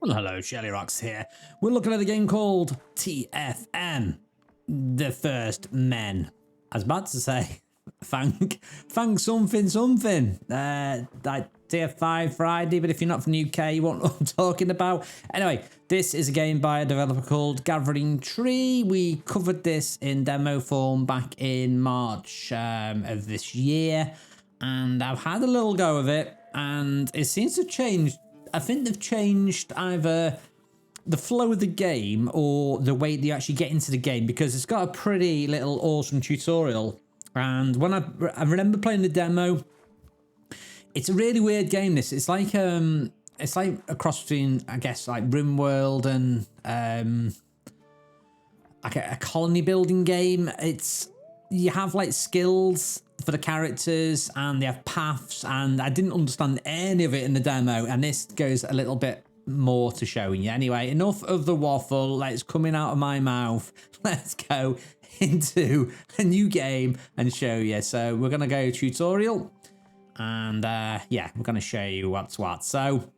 Well, hello, shirlierox here. We're looking at a game called TFM The First Men. I was about to say, thank something. Like TF5 Friday, but if you're not from the UK, you won't know what I'm talking about. Anyway, this is a game by a developer called Gathering Tree. We covered this in demo form back in March of this year, and I've had a little go of it, and it seems to have changed. I think they've changed either the flow of the game or the way they actually get into the game, because it's got a pretty little awesome tutorial. And when I remember playing the demo, it's a really weird game. It's like a cross between, I guess, like RimWorld and like a colony building game. You have like skills for the characters and they have paths, and I didn't understand any of it in the demo, and this goes a little bit more to showing you. Anyway, enough of the waffle. Let's coming out of my mouth. Let's go into a new game and show you. So we're gonna go tutorial, and yeah, we're gonna show you what's what. So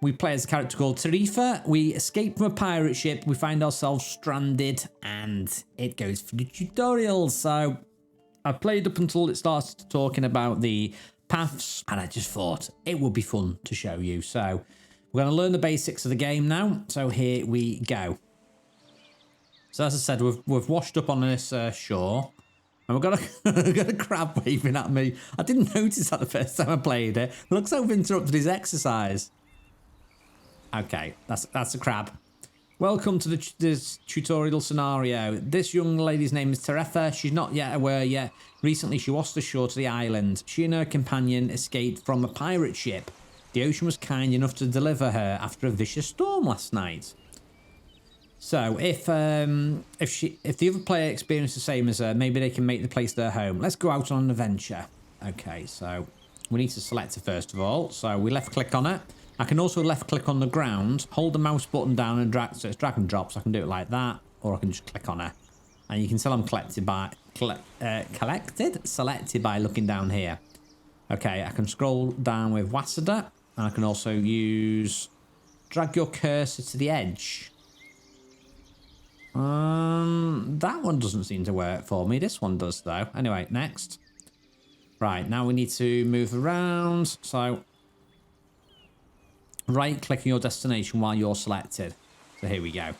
we play as a character called Tarifa. We escape from a pirate ship. We find ourselves stranded, and it goes for the tutorial. So I played up until it started talking about the paths, and I just thought it would be fun to show you. So we're going to learn the basics of the game now. So here we go. So as I said, we've washed up on this shore, and we've got a crab waving at me. I didn't notice that the first time I played it. It looks like we've interrupted his exercise. Okay, that's a crab. Welcome to this tutorial scenario. This young lady's name is Tarifa. She's not yet aware yet. Recently, she washed ashore to the island. She and her companion escaped from a pirate ship. The ocean was kind enough to deliver her after a vicious storm last night. So, if the other player experienced the same as her, maybe they can make the place their home. Let's go out on an adventure. Okay, so we need to select her first of all. So we left click on it. I can also left click on the ground, hold the mouse button down and drag, so it's drag and drop, so I can do it like that, or I can just click on her. And you can tell I'm selected by looking down here. Okay, I can scroll down with Wasada, and I can also use drag your cursor to the edge. That one doesn't seem to work for me. This one does though. Anyway, next. Right, now we need to move around, so right click on your destination while you're selected. So here we go.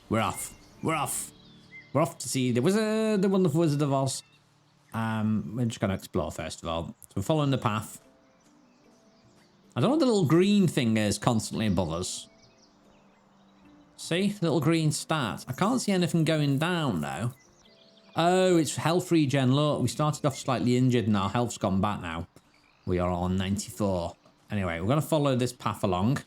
We're off. We're off to see the wizard, the wonderful Wizard of Oz. We're just going to explore first of all. So we're following the path. I don't know what the little green thing is constantly above us. See? Little green stat. I can't see anything going down though. Oh, it's health regen. Look, we started off slightly injured and our health's gone back now. We are on 94. Anyway, we're going to follow this path along,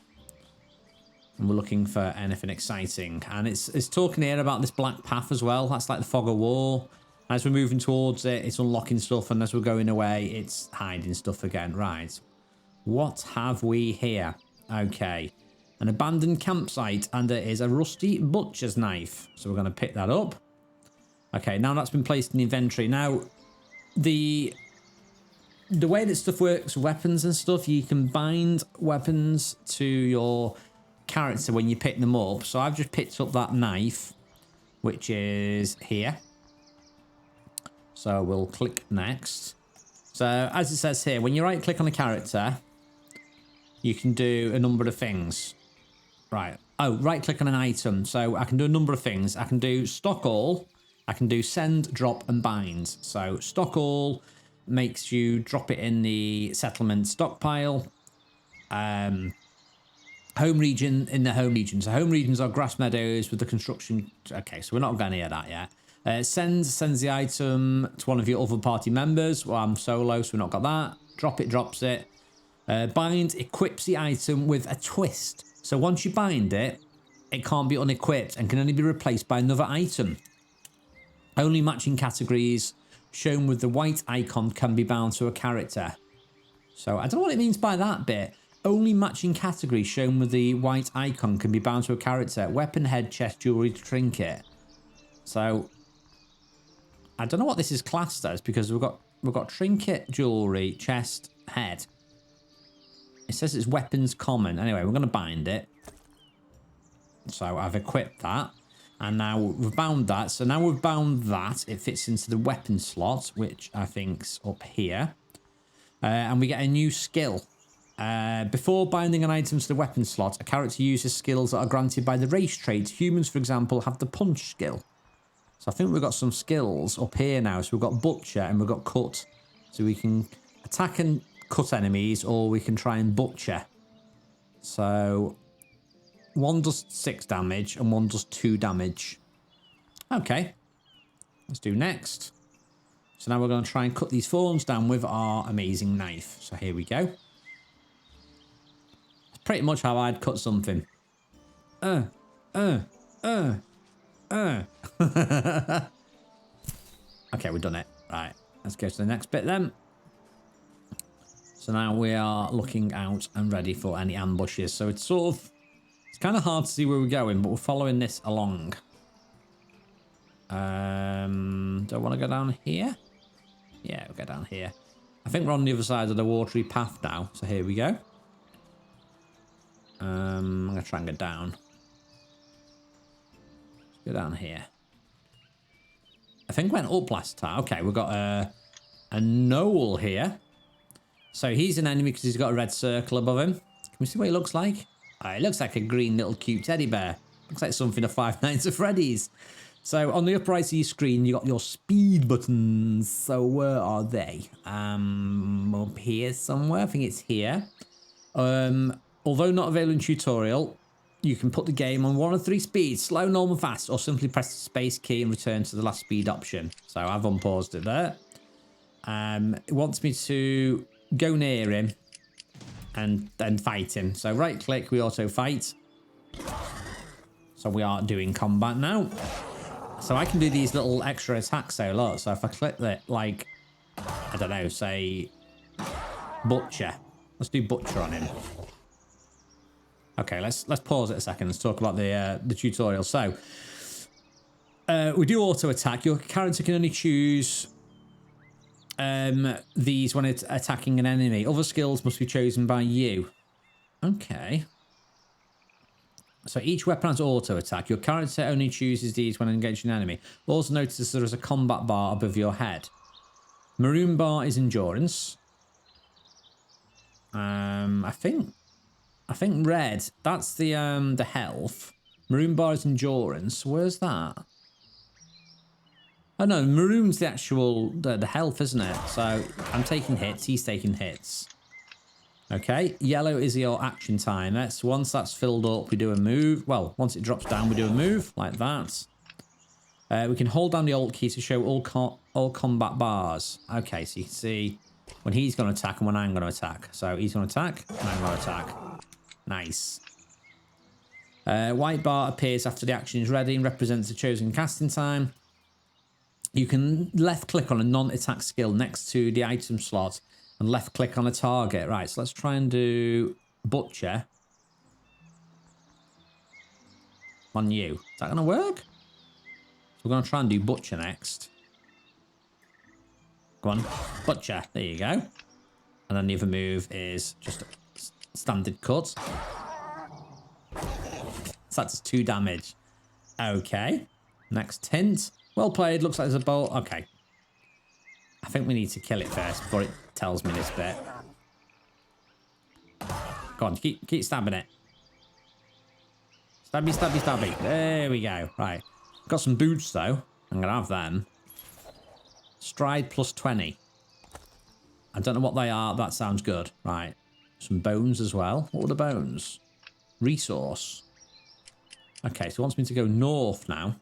and we're looking for anything exciting. And it's talking here about this black path as well. That's like the fog of war. As we're moving towards it, it's unlocking stuff, and as we're going away, it's hiding stuff again. Right. What have we here? Okay. An abandoned campsite, and there is a rusty butcher's knife. So we're going to pick that up. Okay, now that's been placed in the inventory. Now, the way that stuff works, weapons and stuff, you can bind weapons to your character when you pick them up. So I've just picked up that knife, which is here. So we'll click next. So as it says here, when you right click on a character, you can do a number of things. Right. Oh, right click on an item. So I can do a number of things. I can do stock all. I can do send, drop and bind. So stock all makes you drop it in the settlement stockpile. Home region, in the home region. So home regions are grass meadows with the construction. Okay, so we're not going near that yet. Sends the item to one of your other party members. Well, I'm solo, so we've not got that. Drop it, drops it. Bind equips the item with a twist. So once you bind it, it can't be unequipped and can only be replaced by another item. Only matching categories shown with the white icon can be bound to a character. So I don't know what it means by that bit. Only matching categories shown with the white icon can be bound to a character. Weapon, head, chest, jewelry, trinket. So I don't know what this is classed as, because we've got trinket, jewelry, chest, head. It says it's weapons common. Anyway, we're going to bind it. So I've equipped that. And now we've bound that. So now we've bound that. It fits into the weapon slot, which I think's up here. And we get a new skill. Before binding an item to the weapon slot, a character uses skills that are granted by the race traits. Humans, for example, have the punch skill. So I think we've got some skills up here now. So we've got butcher and we've got cut. So we can attack and cut enemies, or we can try and butcher. So one does 6 damage and one does 2 damage. Okay. Let's do next. So now we're going to try and cut these thorns down with our amazing knife. So here we go. It's pretty much how I'd cut something. Okay, we've done it. Right, let's go to the next bit then. So now we are looking out and ready for any ambushes. So it's sort of, it's kind of hard to see where we're going, but we're following this along. Do I want to go down here? Yeah, we'll go down here. I think we're on the other side of the watery path now. So here we go. I'm going to try and get down. Let's go down here. I think we went up last time. Okay, we've got a knoll here. So he's an enemy because he's got a red circle above him. Can we see what he looks like? Oh, it looks like a green little cute teddy bear. Looks like something of Five Nights at Freddy's. So on the upper right of your screen, you got your speed buttons. So where are they? Up here somewhere. I think it's here. Although not available in tutorial, you can put the game on one of 3 speeds: slow, normal, fast, or simply press the space key and return to the last speed option. So I've unpaused it there. It wants me to go near him and then fight him. So right click, we auto fight. So we are doing combat now. So I can do these little extra attacks though, look. So if I click that, like, I don't know, say butcher. Let's do butcher on him. Okay, let's pause it a second. Let's talk about the tutorial. So we do auto attack. Your character can only choose these when it's attacking an enemy. Other skills must be chosen by you. Okay. So each weapon has auto attack. Your character only chooses these when engaging an enemy. Also notice there is a combat bar above your head. Maroon bar is endurance. I think red, that's the health. Maroon bar is endurance. Where's that? Oh no, maroon's the actual the health, isn't it? So I'm taking hits, he's taking hits. Okay, yellow is your action timer. So once that's filled up, we do a move. Well, once it drops down, we do a move like that. We can hold down the Alt key to show all combat bars. Okay, so you can see when he's going to attack and when I'm going to attack. So he's going to attack and I'm going to attack. Nice. White bar appears after the action is ready and represents the chosen casting time. You can left click on a non-attack skill next to the item slot and left click on a target. Right, so let's try and do butcher on you. Is that going to work? So we're going to try and do butcher next. Go on, butcher. There you go. And then the other move is just a standard cut. So that's 2 damage. Okay. Next hint. Well played. Looks like there's a bolt. Okay. I think we need to kill it first before it tells me this bit. Go on, keep stabbing it. Stabby, stabby, stabby. There we go. Right. Got some boots though. I'm gonna have them. Stride plus 20. I don't know what they are. That sounds good. Right. Some bones as well. What were the bones? Resource. Okay, so it wants me to go north now.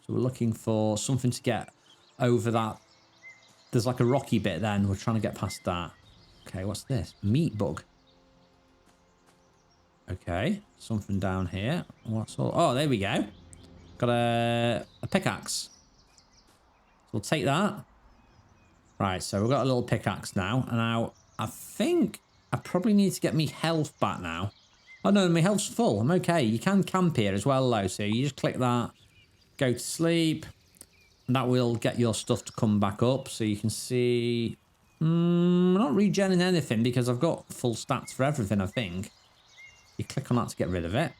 So we're looking for something to get over that. There's like a rocky bit then. We're trying to get past that. Okay, what's this? Meat bug. Okay, something down here. What's all? Oh, there we go. Got a pickaxe. So we'll take that. Right, so we've got a little pickaxe now. And now I think I probably need to get me health back now. Oh no, my health's full. I'm okay. You can camp here as well though. So you just click that, go to sleep. And that will get your stuff to come back up. So you can see... I'm not regenning anything because I've got full stats for everything, I think. You click on that to get rid of it.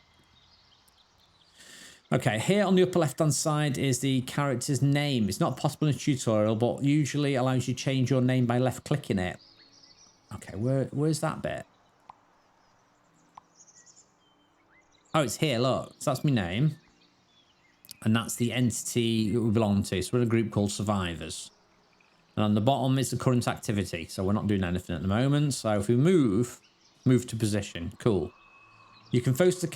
Okay, here on the upper left-hand side is the character's name. It's not possible in a tutorial, but usually allows you to change your name by left-clicking it. Okay, where's that bit? Oh, it's here, look. So that's my name. And that's the entity that we belong to. So we're in a group called Survivors. And on the bottom is the current activity. So we're not doing anything at the moment. So if we move to position. Cool. You can focus the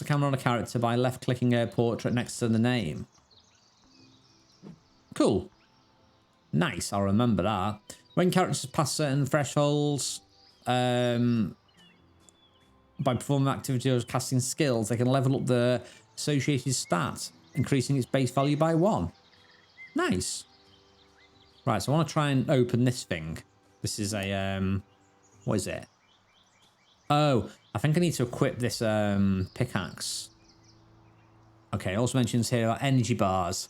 camera on a character by left-clicking a portrait next to the name. Cool. Nice, I'll remember that. When characters pass certain thresholds, by performing activity or casting skills, they can level up the associated stat, increasing its base value by 1. Nice. Right, so I want to try and open this thing. This is a, what is it? Oh, I think I need to equip this pickaxe. Okay, it also mentions here about energy bars.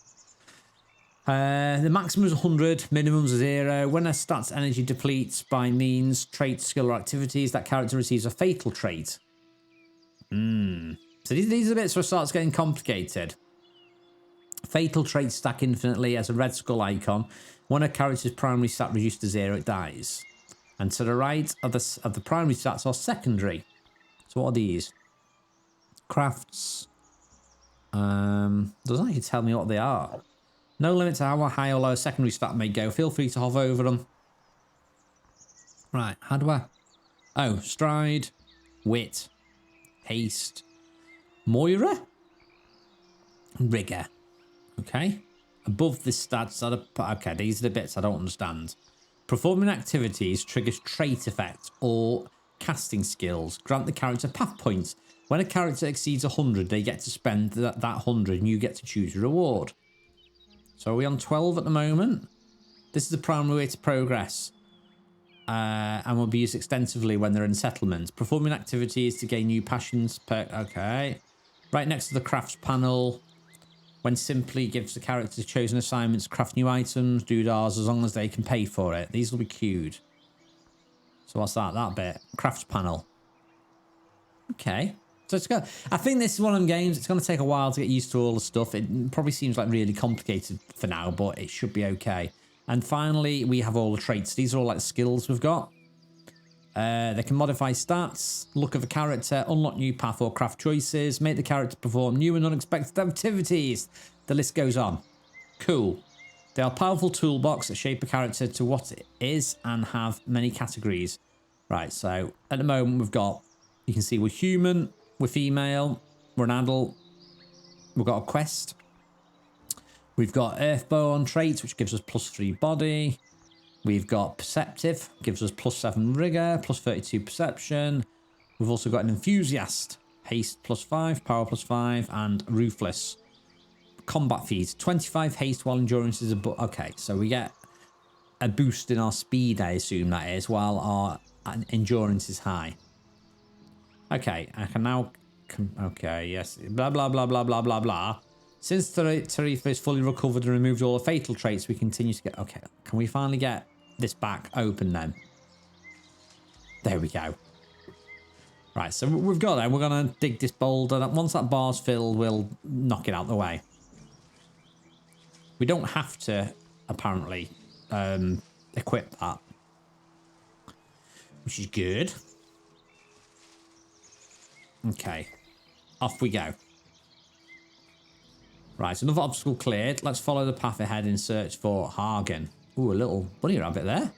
The maximum is 100, minimum is 0. When a stat's energy depletes by means, trait, skill, or activities, that character receives a fatal trait. So these are the bits where it starts getting complicated. Fatal traits stack infinitely as a red skull icon. When a character's primary stat reduced to 0, it dies. And to the right of the primary stats are secondary. So what are these? Crafts. Doesn't actually tell me what they are. No limit to how high or low a secondary stat may go. Feel free to hover over them. Right, how do I... Oh, stride, wit, haste, Moira, rigor. Okay. Above this stats are... Okay, these are the bits I don't understand. Performing activities triggers trait effect or casting skills. Grant the character path points. When a character exceeds 100, they get to spend that 100 and you get to choose a reward. So are we on 12 at the moment? This is the primary way to progress. And will be used extensively when they're in settlements. Performing activities to gain new passions. Okay. Right next to the crafts panel. When simply gives the character chosen assignments, craft new items, doodahs, as long as they can pay for it. These will be queued. So what's that? That bit. Crafts panel. Okay. So it's got, I think this is one of them games. It's going to take a while to get used to all the stuff. It probably seems like really complicated for now, but it should be okay. And finally, we have all the traits. These are all like skills we've got. They can modify stats, look of a character, unlock new path or craft choices, make the character perform new and unexpected activities. The list goes on. Cool. They are powerful toolbox that shape a character to what it is and have many categories. Right, so at the moment we've got, you can see we're human, we're female, we're an adult, we've got a quest. We've got Earthbow on traits, which gives us +3 body. We've got Perceptive, gives us +7 rigor, +32 perception. We've also got an Enthusiast, haste +5, power +5, and Ruthless. Combat feeds, 25 haste while endurance is okay, so we get a boost in our speed, I assume that is, while our endurance is high. Okay, I can now... Okay, yes, blah, blah, blah, blah, blah, blah, blah. Since Tarifa is fully recovered and removed all the fatal traits, we continue to get... Okay, can we finally get this back open then? There we go. Right, so we've got that. We're going to dig this boulder. Once that bar's filled, we'll knock it out the way. We don't have to, apparently, equip that. Which is good. Okay. Off we go. Right, another obstacle cleared. Let's follow the path ahead in search for Hagen. Ooh, a little bunny rabbit there.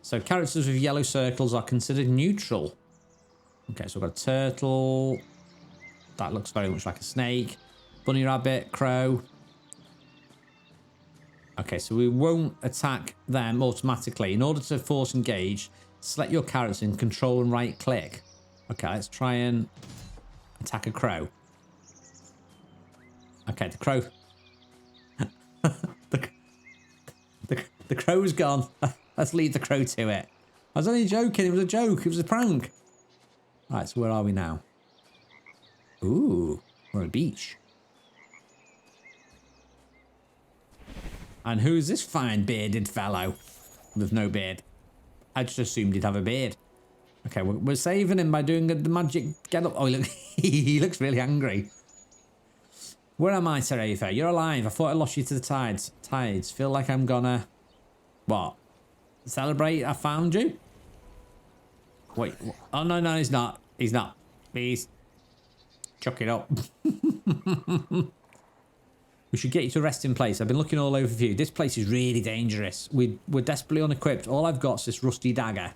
So characters with yellow circles are considered neutral. Okay, so we've got a turtle. That looks very much like a snake. Bunny rabbit, crow. Okay, so we won't attack them automatically. In order to force engage, select your character and control and right click. Okay, let's try and attack a crow. Okay, the crow. the crow's gone. Let's leave the crow to it. I was only joking. It was a joke. It was a prank. Right, so where are we now? Ooh, we're on a beach. And who's this fine bearded fellow with no beard? I just assumed he'd have a beard. Okay, we're saving him by doing the magic get up. Oh, look, he looks really angry. Where am I, Tarifa? You're alive. I thought I lost you to the tides. Tides. Feel like I'm gonna... What? Celebrate I found you? Wait. Oh, no, no, he's not. He's not. Please. Chuck it up. We should get you to a resting place. I've been looking all over for you. This place is really dangerous. We're desperately unequipped. All I've got is this rusty dagger.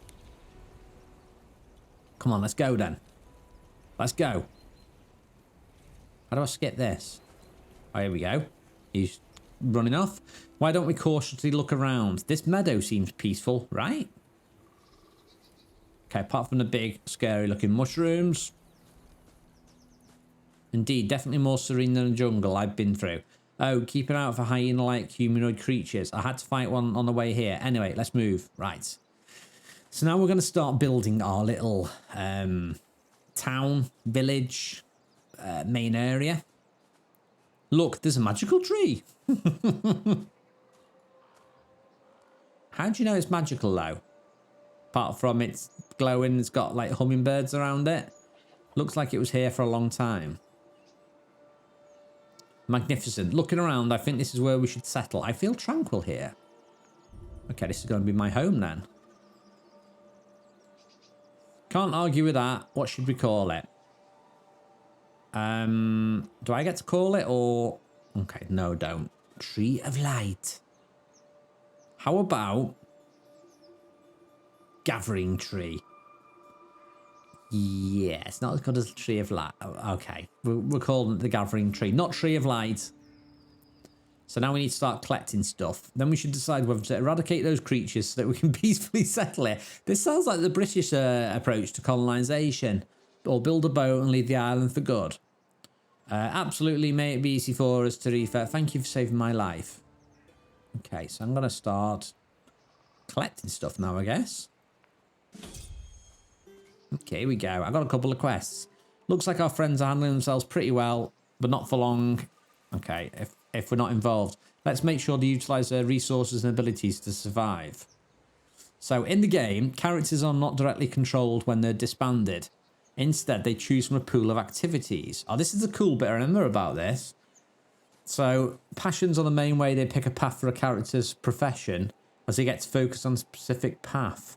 Come on, let's go then. Let's go. How do I skip this? Oh, here we go. He's running off. Why don't we cautiously look around? This meadow seems peaceful, right? Okay, apart from the big, scary-looking mushrooms. Indeed, definitely more serene than the jungle I've been through. Oh, keep an eye out for hyena-like humanoid creatures. I had to fight one on the way here. Anyway, let's move. Right. So now we're going to start building our little town, village, main area. Look, there's a magical tree. How do you know it's magical, though? Apart from it's glowing, it's got like hummingbirds around it. Looks like it was here for a long time. Magnificent. Looking around, I think this is where we should settle. I feel tranquil here. Okay, this is going to be my home then. Can't argue with that. What should we call it? Do I get to call it or... Okay, no, don't. Tree of Light. How about... Gathering Tree? Yeah, it's not as good as Tree of Light. Okay, we're calling it the Gathering Tree, not Tree of Light. So now we need to start collecting stuff. Then we should decide whether to eradicate those creatures so that we can peacefully settle here. This sounds like the British approach to colonisation. Or build a boat and leave the island for good. Absolutely, may it be easy for us, Tarifa. Thank you for saving my life. Okay, so I'm going to start collecting stuff now, I guess. Okay, here we go. I've got a couple of quests. Looks like our friends are handling themselves pretty well, but not for long. Okay, if we're not involved. Let's make sure to utilise their resources and abilities to survive. So, in the game, characters are not directly controlled when they're disbanded. Instead, they choose from a pool of activities. Oh, this is the cool bit I remember about this. So, passions are the main way they pick a path for a character's profession, as they get to focus on a specific path.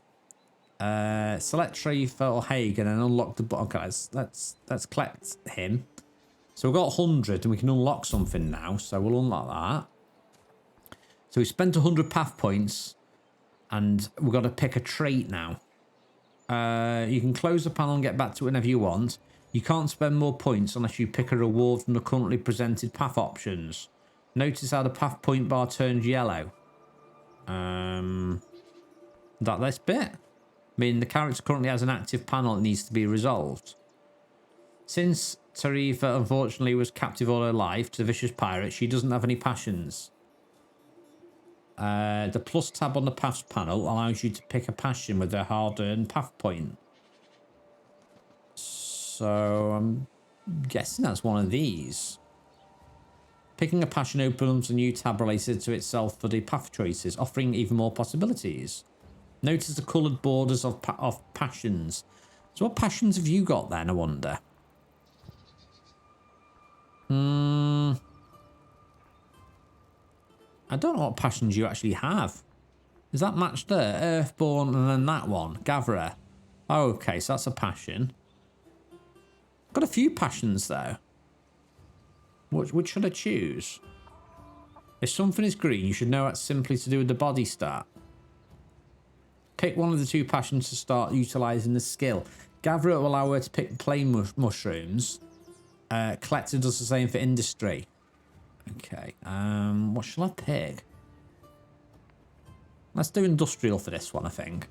Select Tarifa or Hagen and unlock the... Okay, let's collect him. So we've got 100 and we can unlock something now. So we'll unlock that. So we spent 100 path points and we've got to pick a trait now. You can close the panel and get back to it whenever you want. You can't spend more points unless you pick a reward from the currently presented path options. Notice how the path point bar turns yellow. That this bit? I mean, the character currently has an active panel that needs to be resolved. Since Tarifa unfortunately was captive all her life to the vicious pirate, she doesn't have any passions. The plus tab on the paths panel allows you to pick a passion with a hard-earned path point. So I'm guessing that's one of these. Picking a passion opens a new tab related to itself for the path choices, offering even more possibilities. Notice the coloured borders of passions. So what passions have you got then, I wonder? I don't know what passions you actually have. Is that matched there? Earthborn and then that one. Gatherer. Oh, okay, so that's a passion. Got a few passions though. Which should I choose? If something is green, you should know that's simply to do with the body stat. Pick one of the two passions to start utilising the skill. Gatherer will allow her to pick plain mushrooms. Collector does the same for industry. Okay, what shall I pick? Let's do industrial for this one, I think.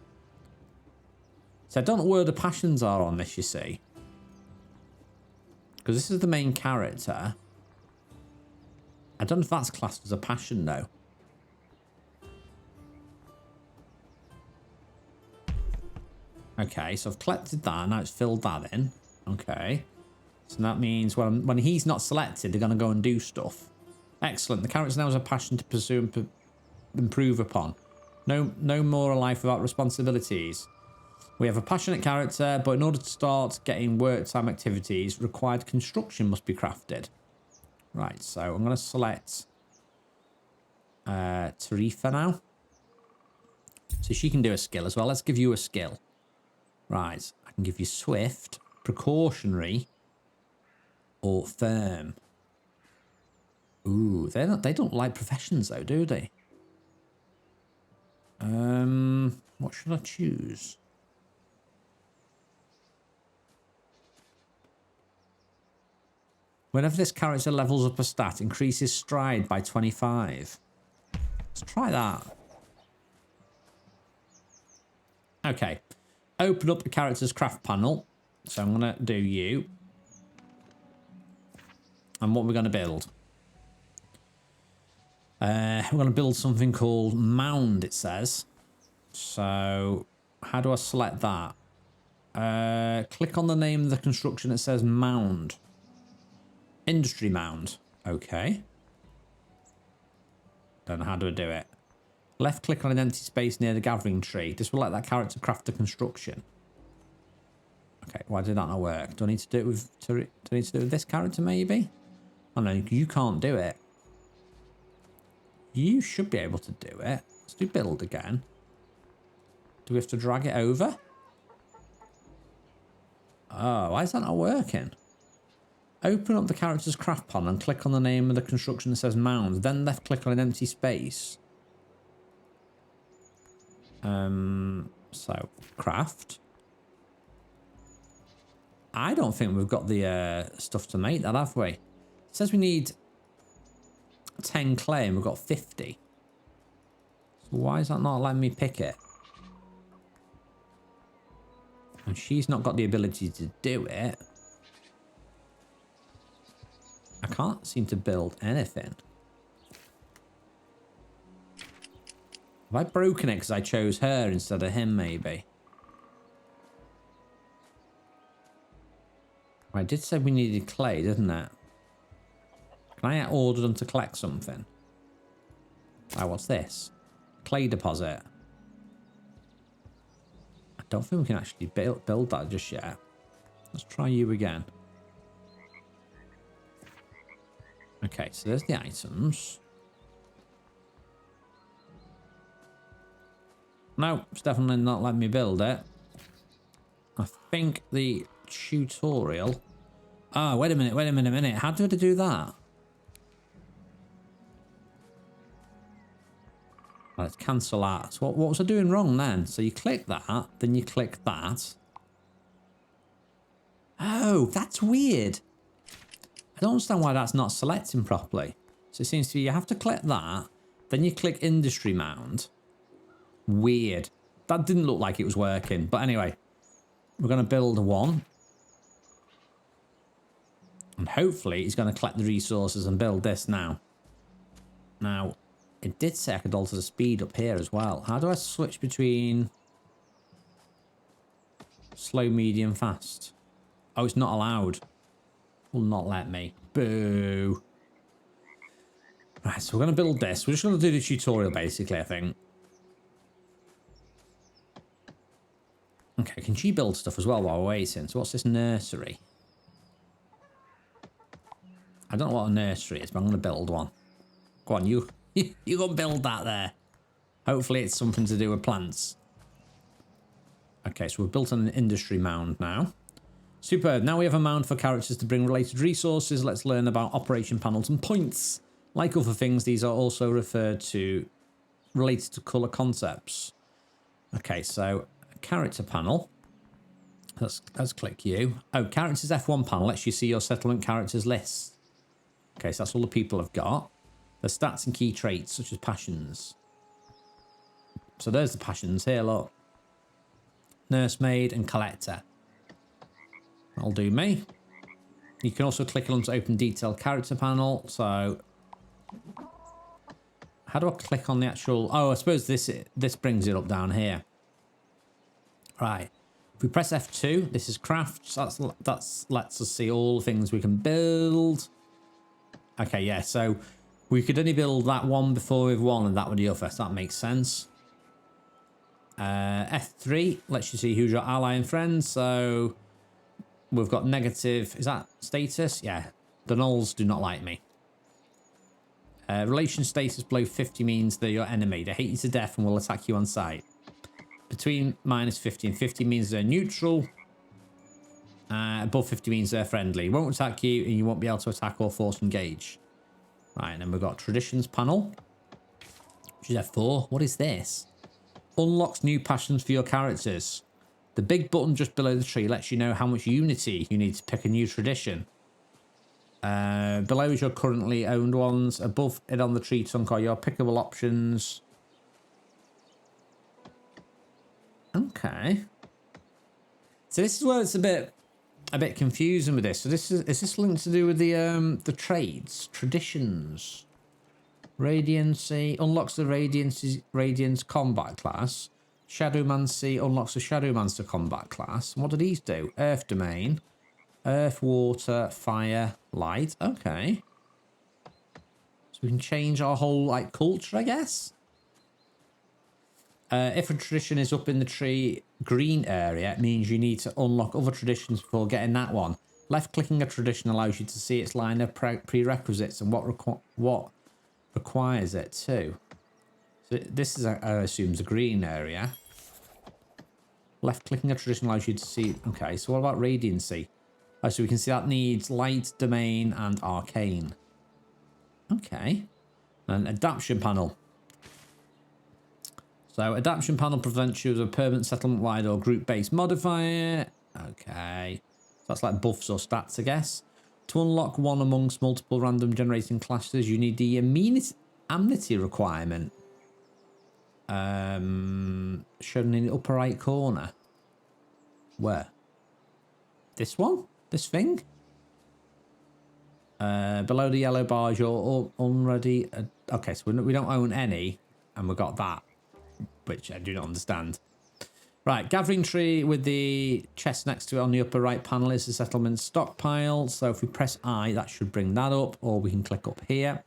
So I don't know where the passions are on this, you see. Because this is the main character. I don't know if that's classed as a passion, though. Okay, so I've collected that, now it's filled that in. Okay. So that means when he's not selected, they're going to go and do stuff. Excellent. The character now has a passion to pursue and improve upon. No more a life without responsibilities. We have a passionate character, but in order to start getting work time activities, required construction must be crafted. Right, so I'm going to select Tarifa now. So she can do a skill as well. Let's give you a skill. Right, I can give you Swift, Precautionary, or Firm. Ooh, they don't like professions though, do they? What should I choose? Whenever this character levels up a stat, increases stride by 25. Let's try that. Okay. Open up the character's craft panel. So I'm going to do you. And what we're going to build. We're going to build something called Mound, it says. So how do I select that? Click on the name of the construction that says Mound. Industry Mound. Okay. Don't know how do I do it. Left click on an empty space near the gathering tree. This will let that character craft a construction. Okay, why did that not work? Do I need to do it with this character maybe? Oh no, you can't do it. You should be able to do it. Let's do build again. Do we have to drag it over? Oh, why is that not working? Open up the character's craft panel and click on the name of the construction that says Mound. Then left click on an empty space. So craft. I don't think we've got the stuff to make that, have we? It says we need 10 clay and we've got 50. So why is that not letting me pick it? And she's not got the ability to do it. I can't seem to build anything. Have I broken it because I chose her instead of him, maybe? I did say we needed clay, didn't it? Can I order them to collect something? Oh, what's this? Clay deposit. I don't think we can actually build that just yet. Let's try you again. Okay, so there's the items. No, it's definitely not letting me build it. I think the tutorial... Oh, wait a minute. How do I do that? Let's cancel that. So what was I doing wrong then? So you click that, then you click that. Oh, that's weird. I don't understand why that's not selecting properly. So it seems to be you have to click that, then you click Industry Mound. Weird. That didn't look like it was working. But anyway, we're going to build one. And hopefully he's going to collect the resources and build this now. Now, it did say I could alter the speed up here as well. How do I switch between slow, medium, fast? Oh, it's not allowed. Will not let me. Boo. Right, so we're going to build this. We're just going to do the tutorial basically, I think. Okay, can she build stuff as well while we're waiting? So what's this nursery? I don't know what a nursery is, but I'm going to build one. Go on, you go and build that there. Hopefully it's something to do with plants. Okay, so we've built an industry mound now. Superb. Now we have a mound for characters to bring related resources. Let's learn about operation panels and points. Like other things, these are also referred to related to color concepts. Okay, so character panel. Let's click you. Oh, characters F1 panel lets you see your settlement characters list. Okay, so that's all the people have got. The stats and key traits such as passions. So there's the passions here, look. Nursemaid and collector. That'll do me. You can also click on to open detailed character panel. So how do I click on the actual... Oh, I suppose this brings it up down here. Right. If we press F2, this is craft. So that's lets us see all the things we can build. Okay, yeah. So we could only build that one before with one and that with the other. So that makes sense. F3 lets you see who's your ally and friends. So we've got negative. Is that status? Yeah. The gnolls do not like me. Relation status below 50 means they're your enemy. They hate you to death and will attack you on sight. Between -50 and 50 means they're neutral. Above 50 means they're friendly. Won't attack you and you won't be able to attack or force engage. Right, and then we've got traditions panel. Which is F4. What is this? Unlocks new passions for your characters. The big button just below the tree lets you know how much unity you need to pick a new tradition. Below is your currently owned ones. Above it on the tree trunk are your pickable options. Okay. So this is where it's a bit confusing with this. So is this linked to do with the trades, traditions? Radiancy unlocks the Radiance combat class. Shadowmancy unlocks the Shadowmancer combat class. What do these do? Earth domain. Earth, water, fire, light. Okay. So we can change our whole like culture, I guess. If a tradition is up in the tree green area, it means you need to unlock other traditions before getting that one. Left-clicking a tradition allows you to see its line of prerequisites and what requires it too. So this is, I assume, a green area. Left-clicking a tradition allows you to see... Okay, so what about Radiancy? Oh, so we can see that needs Light, Domain, and Arcane. Okay. And Adaption Panel. So Adaption Panel prevents you as a permanent settlement-wide or group-based modifier. Okay. So that's like buffs or stats, I guess. To unlock one amongst multiple random generating classes, you need the amity requirement. Shown in the upper right corner. Where? This one? This thing? Below the yellow bars, you're already... okay, so we don't own any, and we've got that, which I do not understand. Right, gathering tree with the chest next to it on the upper right panel is the settlement stockpile. So if we press I, that should bring that up, or we can click up here.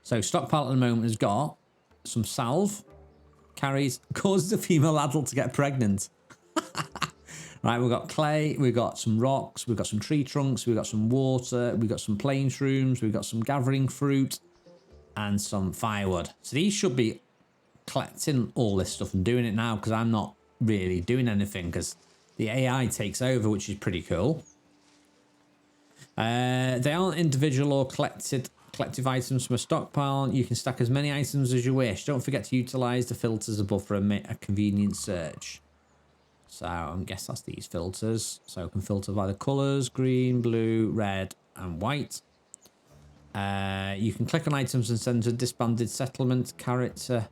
So stockpile at the moment has got some salve, carries, causes a female adult to get pregnant. Right, we've got clay, we've got some rocks, we've got some tree trunks, we've got some water, we've got some plain shrooms, we've got some gathering fruit, and some firewood. So these should be collecting all this stuff and doing it now, because I'm not really doing anything because the AI takes over, which is pretty cool. They aren't individual or collective items from a stockpile. You can stack as many items as you wish. Don't forget to utilize the filters above for a convenient search. So I guess that's these filters. So we can filter by the colors: green, blue, red, and white. You can click on items and send to disbanded settlement character.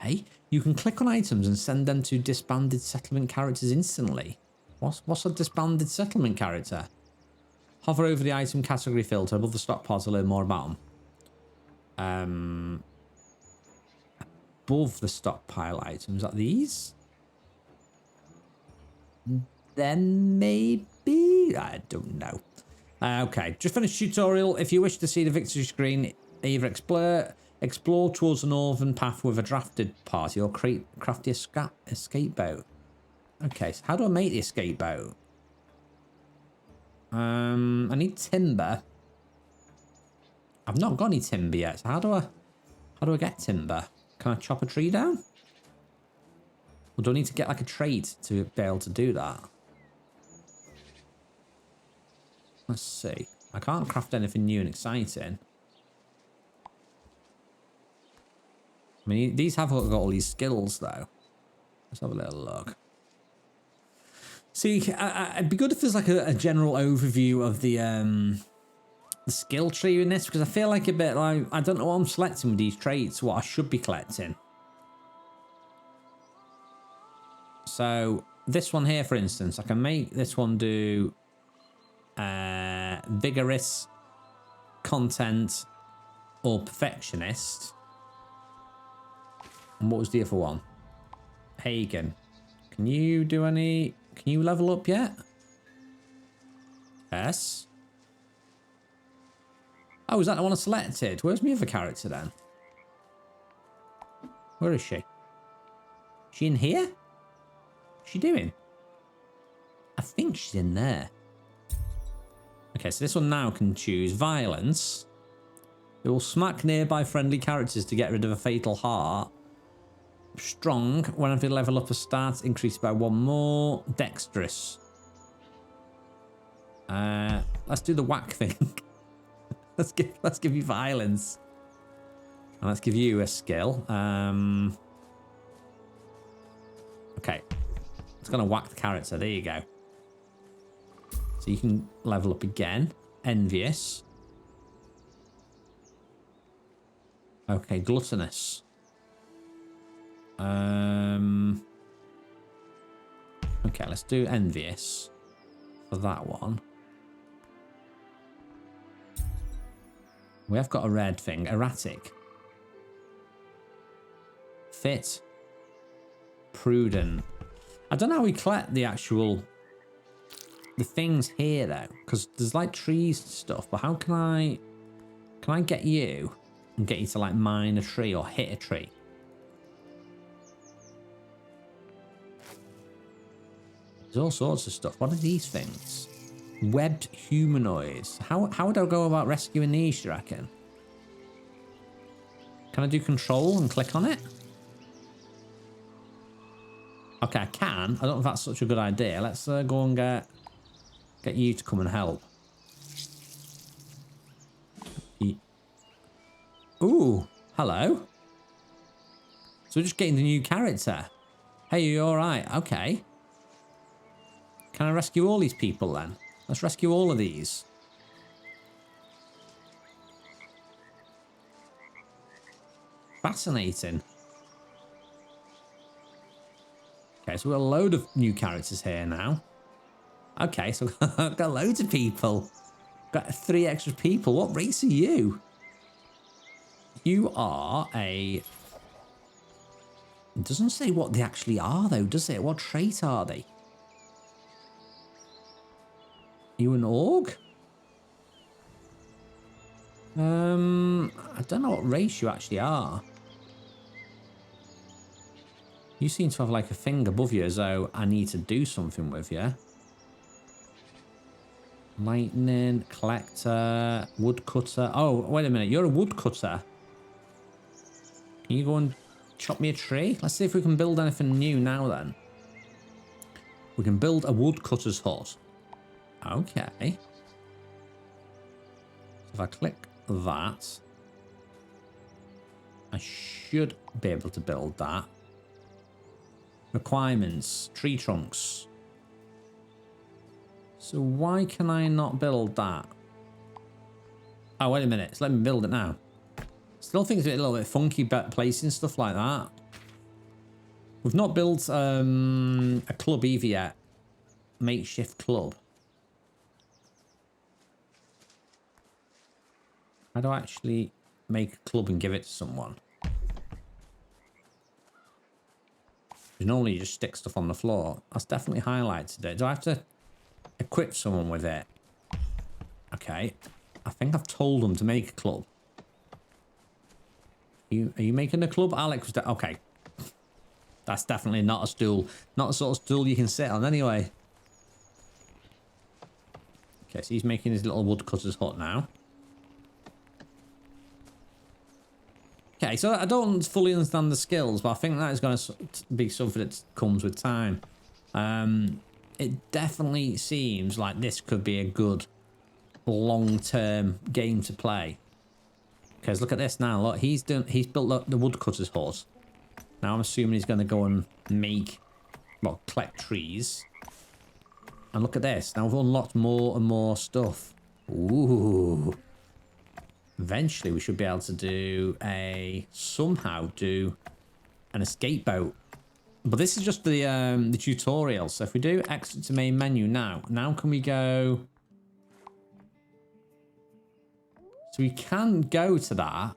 Hey, you can click on items and send them to disbanded settlement characters instantly. What's a disbanded settlement character? Hover over the item category filter above the stockpile to learn more about them. Above the stockpile items, are these? Then maybe? I don't know. Okay, just finished tutorial. If you wish to see the victory screen, either explore towards the northern path with a drafted party or craft the escape boat. Okay, so how do I make the escape boat? I need timber. I've not got any timber yet, so how do I get timber? Can I chop a tree down? Or do I need to get like a trait to be able to do that? Let's see. I can't craft anything new and exciting. I mean, these have got all these skills, though. Let's have a little look. See, it'd be good if there's like a general overview of the skill tree in this, because I feel like a bit like, I don't know what I'm selecting with these traits, what I should be collecting. So, this one here, for instance, I can make this one do vigorous, content, or perfectionist. And what was the other one? Hagen. Can you do any... Can you level up yet? Yes. Oh, is that the one I selected? Where's my other character then? Where is she? Is she in here? What's she doing? I think she's in there. Okay, so this one now can choose violence. It will smack nearby friendly characters to get rid of a fatal heart. Strong. Whenever you level up a stat, increased by 1 more. Dexterous. Let's do the whack thing. let's give you violence. And let's give you a skill. Okay. It's gonna whack the character. There you go. So you can level up again. Envious. Okay, gluttonous. Okay, let's do envious for that one. We have got a red thing. Erratic. Fit. Prudent. I don't know how we collect the things here though, because there's like trees and stuff, but how can I get you and get you to like mine a tree or hit a tree? There's all sorts of stuff. What are these things? Webbed humanoids. How would I go about rescuing these, do you reckon? Can I do control and click on it? Okay, I can. I don't know if that's such a good idea. Let's go and get you to come and help. Ooh, hello. So we're just getting the new character. Hey, you all right? Okay. Can I rescue all these people then? Let's rescue all of these. Fascinating. Okay, so we've got a load of new characters here now. Okay, so I've got loads of people. Got 3 extra people. What race are you? You are a... It doesn't say what they actually are though, does it? What trait are they? You an orc? I don't know what race you actually are. You seem to have like a thing above you as though I need to do something with you. Lightning, collector, woodcutter. Oh, wait a minute. You're a woodcutter. Can you go and chop me a tree? Let's see if we can build anything new now then. We can build a woodcutter's hut. Okay. So if I click that, I should be able to build that. Requirements, tree trunks. So why can I not build that? Oh, wait a minute. It's letting me build it now. Still think it's a little bit funky placing stuff like that. We've not built a club either yet. Makeshift club. How do I actually make a club and give it to someone? Normally you just stick stuff on the floor. That's definitely highlighted it. Do I have to equip someone with it? Okay. I think I've told them to make a club. Are you making a club? Alex was okay. That's definitely not a stool. Not the sort of stool you can sit on anyway. Okay, so he's making his little woodcutter's hut now. Okay, so I don't fully understand the skills, but I think that is going to be something that comes with time. It definitely seems like this could be a good long-term game to play. Because look at this now. Look, he's built the woodcutter's hut. Now I'm assuming he's going to go and collect trees. And look at this. Now we've unlocked more and more stuff. Ooh. Eventually we should be able to somehow do an escape boat. But this is just the tutorial. So if we do exit to main menu now can we go? So we can go to that.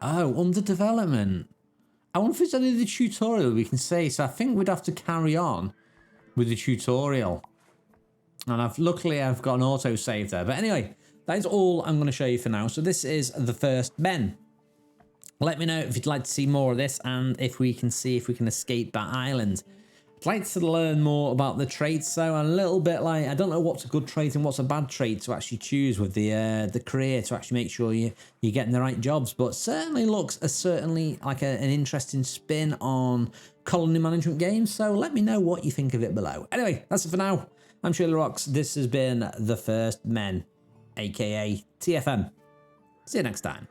Oh, under development. I wonder if there's any of the tutorial we can say. So I think we'd have to carry on with the tutorial. And luckily I've got an auto save there. But anyway, that is all I'm going to show you for now. So this is The First Men. Let me know if you'd like to see more of this and if we can see if we can escape that island. I'd like to learn more about the trades, so a little bit like, I don't know what's a good trade and what's a bad trade to actually choose with the career to actually make sure you're getting the right jobs, but certainly looks certainly like an interesting spin on colony management games, so let me know what you think of it below. Anyway, that's it for now. I'm shirlierox. This has been The First Men, aka TFM. See you next time.